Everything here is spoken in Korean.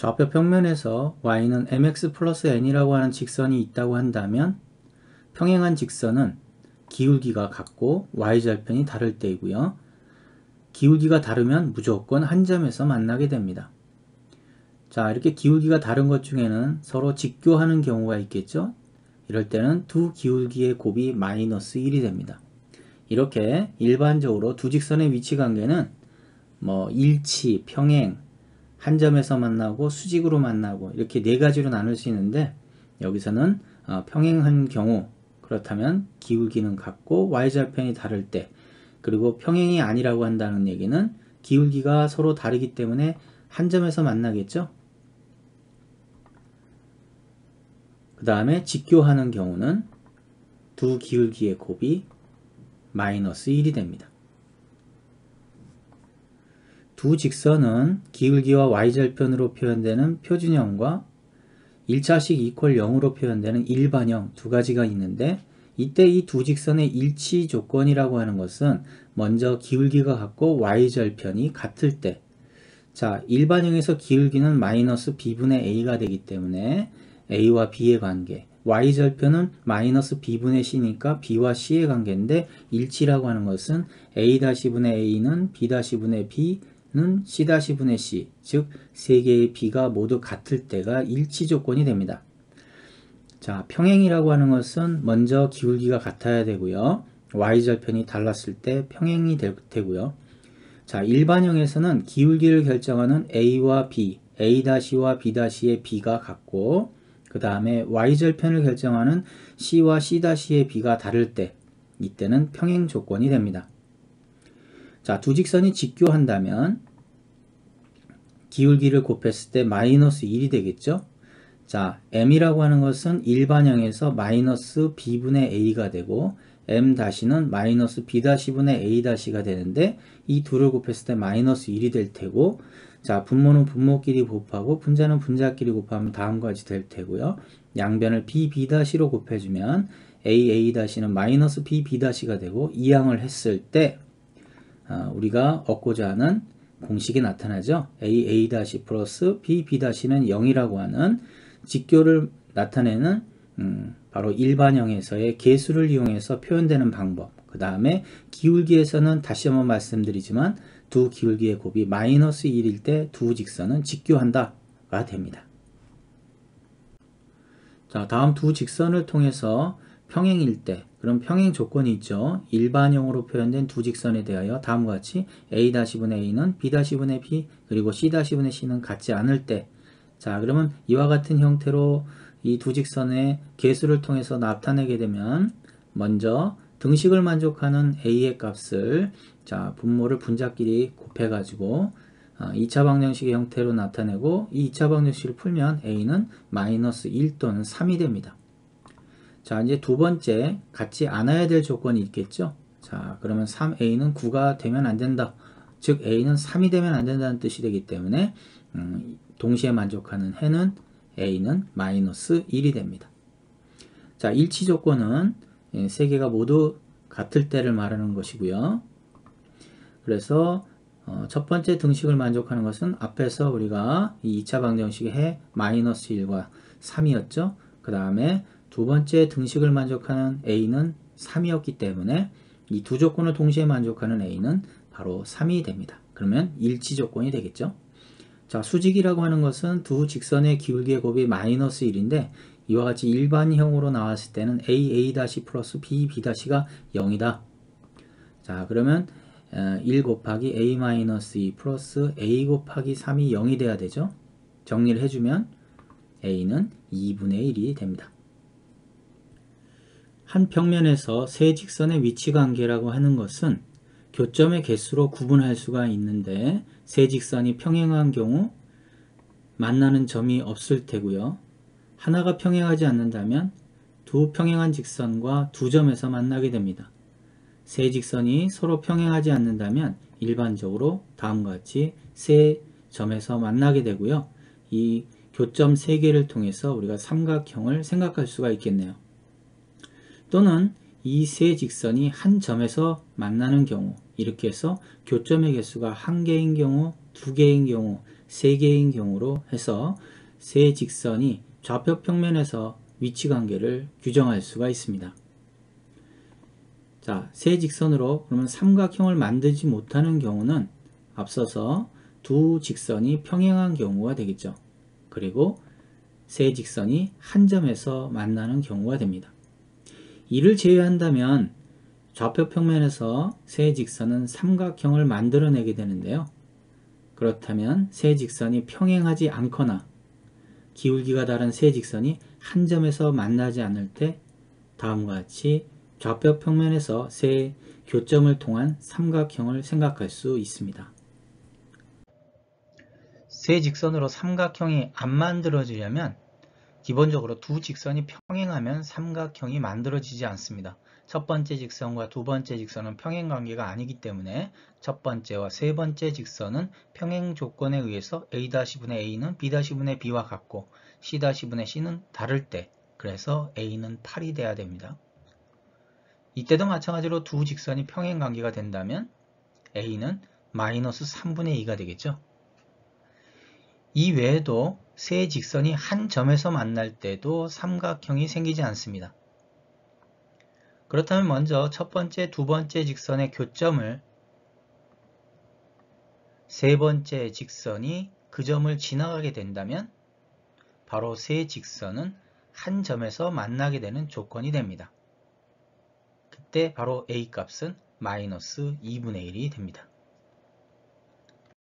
좌표 평면에서 y는 mx 플러스 n이라고 하는 직선이 있다고 한다면 평행한 직선은 기울기가 같고 y절편이 다를 때이고요. 기울기가 다르면 무조건 한 점에서 만나게 됩니다. 자, 이렇게 기울기가 다른 것 중에는 서로 직교하는 경우가 있겠죠. 이럴 때는 두 기울기의 곱이 마이너스 1이 됩니다. 이렇게 일반적으로 두 직선의 위치 관계는 일치, 평행, 한 점에서 만나고 수직으로 만나고 이렇게 네 가지로 나눌 수 있는데, 여기서는 평행한 경우, 그렇다면 기울기는 같고 y절편이 다를 때, 그리고 평행이 아니라고 한다는 얘기는 기울기가 서로 다르기 때문에 한 점에서 만나겠죠. 그 다음에 직교하는 경우는 두 기울기의 곱이 마이너스 1이 됩니다. 두 직선은 기울기와 y절편으로 표현되는 표준형과 1차식 이퀄 0으로 표현되는 일반형 두 가지가 있는데, 이때 이 두 직선의 일치 조건이라고 하는 것은 먼저 기울기가 같고 y절편이 같을 때, 자, 일반형에서 기울기는 마이너스 b분의 a가 되기 때문에 a와 b의 관계, y절편은 마이너스 b분의 c니까 b와 c의 관계인데, 일치라고 하는 것은 a-분의 a는 b-분의 b는 c-분의 c, 즉 세 개의 b가 모두 같을 때가 일치 조건이 됩니다. 자, 평행이라고 하는 것은 먼저 기울기가 같아야 되고요. y절편이 달랐을 때 평행이 되고요. 자, 일반형에서는 기울기를 결정하는 a와 b, a-와 b-의 b가 같고, 그 다음에 y절편을 결정하는 c와 c-의 b가 다를 때, 이때는 평행 조건이 됩니다. 자, 두 직선이 직교한다면 기울기를 곱했을 때 마이너스 1이 되겠죠. 자, m이라고 하는 것은 일반형에서 마이너스 b분의 a가 되고, m-는 마이너스 b-분의 a-가 되는데, 이 둘을 곱했을 때 마이너스 1이 될 테고, 자, 분모는 분모끼리 곱하고 분자는 분자끼리 곱하면 다음과 같이 될 테고요. 양변을 b-로 곱해주면 a-는 마이너스 b-가 되고, 이항을 했을 때 우리가 얻고자 하는 공식이 나타나죠. a 플러스 b 는 0이라고 하는 직교를 나타내는 바로 일반형에서의 계수를 이용해서 표현되는 방법. 그 다음에 기울기에서는 다시 한번 말씀드리지만 두 기울기의 곱이 마이너스 1일 때 두 직선은 직교한다가 됩니다. 자, 다음 두 직선을 통해서 평행일 때, 그럼 평행 조건이 있죠. 일반형으로 표현된 두 직선에 대하여 다음과 같이 a-분의 a는 b-분의 b, 그리고 c-분의 c는 같지 않을 때, 자, 그러면 이와 같은 형태로 이 두 직선의 계수를 통해서 나타내게 되면, 먼저 등식을 만족하는 a의 값을, 자, 분모를 분자끼리 곱해가지고 2차 방정식의 형태로 나타내고, 이 2차 방정식을 풀면 a는 마이너스 1 또는 3이 됩니다. 자, 이제 두 번째, 같지 않아야 될 조건이 있겠죠. 자, 그러면 3a는 9가 되면 안 된다. 즉 a는 3이 되면 안 된다는 뜻이 되기 때문에 동시에 만족하는 해는 a는 마이너스 1이 됩니다. 자, 일치 조건은 세 개가 모두 같을 때를 말하는 것이고요. 그래서 첫 번째 등식을 만족하는 것은 앞에서 우리가 이 2차 방정식의 해 마이너스 1과 3이었죠. 그 다음에 두 번째 등식을 만족하는 a는 3이었기 때문에 이 두 조건을 동시에 만족하는 a는 바로 3이 됩니다. 그러면 일치 조건이 되겠죠. 자, 수직이라고 하는 것은 두 직선의 기울기의 곱이 마이너스 1인데, 이와 같이 일반형으로 나왔을 때는 a 플러스 b 가 0이다. 자, 그러면 1 곱하기 a-2 플러스 a 곱하기 3이 0이 돼야 되죠. 정리를 해주면 a는 2분의 1이 됩니다. 한 평면에서 세 직선의 위치 관계라고 하는 것은 교점의 개수로 구분할 수가 있는데, 세 직선이 평행한 경우 만나는 점이 없을 테고요. 하나가 평행하지 않는다면 두 평행한 직선과 두 점에서 만나게 됩니다. 세 직선이 서로 평행하지 않는다면 일반적으로 다음과 같이 세 점에서 만나게 되고요. 이 교점 세 개를 통해서 우리가 삼각형을 생각할 수가 있겠네요. 또는 이 세 직선이 한 점에서 만나는 경우, 이렇게 해서 교점의 개수가 한 개인 경우, 두 개인 경우, 3개인 경우로 해서 세 직선이 좌표 평면에서 위치 관계를 규정할 수가 있습니다. 자, 세 직선으로 그러면 삼각형을 만들지 못하는 경우는 앞서서 두 직선이 평행한 경우가 되겠죠. 그리고 세 직선이 한 점에서 만나는 경우가 됩니다. 이를 제외한다면 좌표 평면에서 세 직선은 삼각형을 만들어내게 되는데요. 그렇다면 세 직선이 평행하지 않거나 기울기가 다른 세 직선이 한 점에서 만나지 않을 때 다음과 같이 좌표 평면에서 세 교점을 통한 삼각형을 생각할 수 있습니다. 세 직선으로 삼각형이 안 만들어지려면 기본적으로 두 직선이 평행하면 삼각형이 만들어지지 않습니다. 첫 번째 직선과 두 번째 직선은 평행 관계가 아니기 때문에 첫 번째와 세 번째 직선은 평행 조건에 의해서 A-분의 A는 B-분의 B와 같고 C-분의 C는 다를 때, 그래서 A는 8이 돼야 됩니다. 이때도 마찬가지로 두 직선이 평행 관계가 된다면 A는 마이너스 3분의 2가 되겠죠. 이 외에도 세 직선이 한 점에서 만날 때도 삼각형이 생기지 않습니다. 그렇다면 먼저 첫 번째, 두 번째 직선의 교점을 세 번째 직선이 그 점을 지나가게 된다면 바로 세 직선은 한 점에서 만나게 되는 조건이 됩니다. 그때 바로 A 값은 마이너스 2분의 1이 됩니다.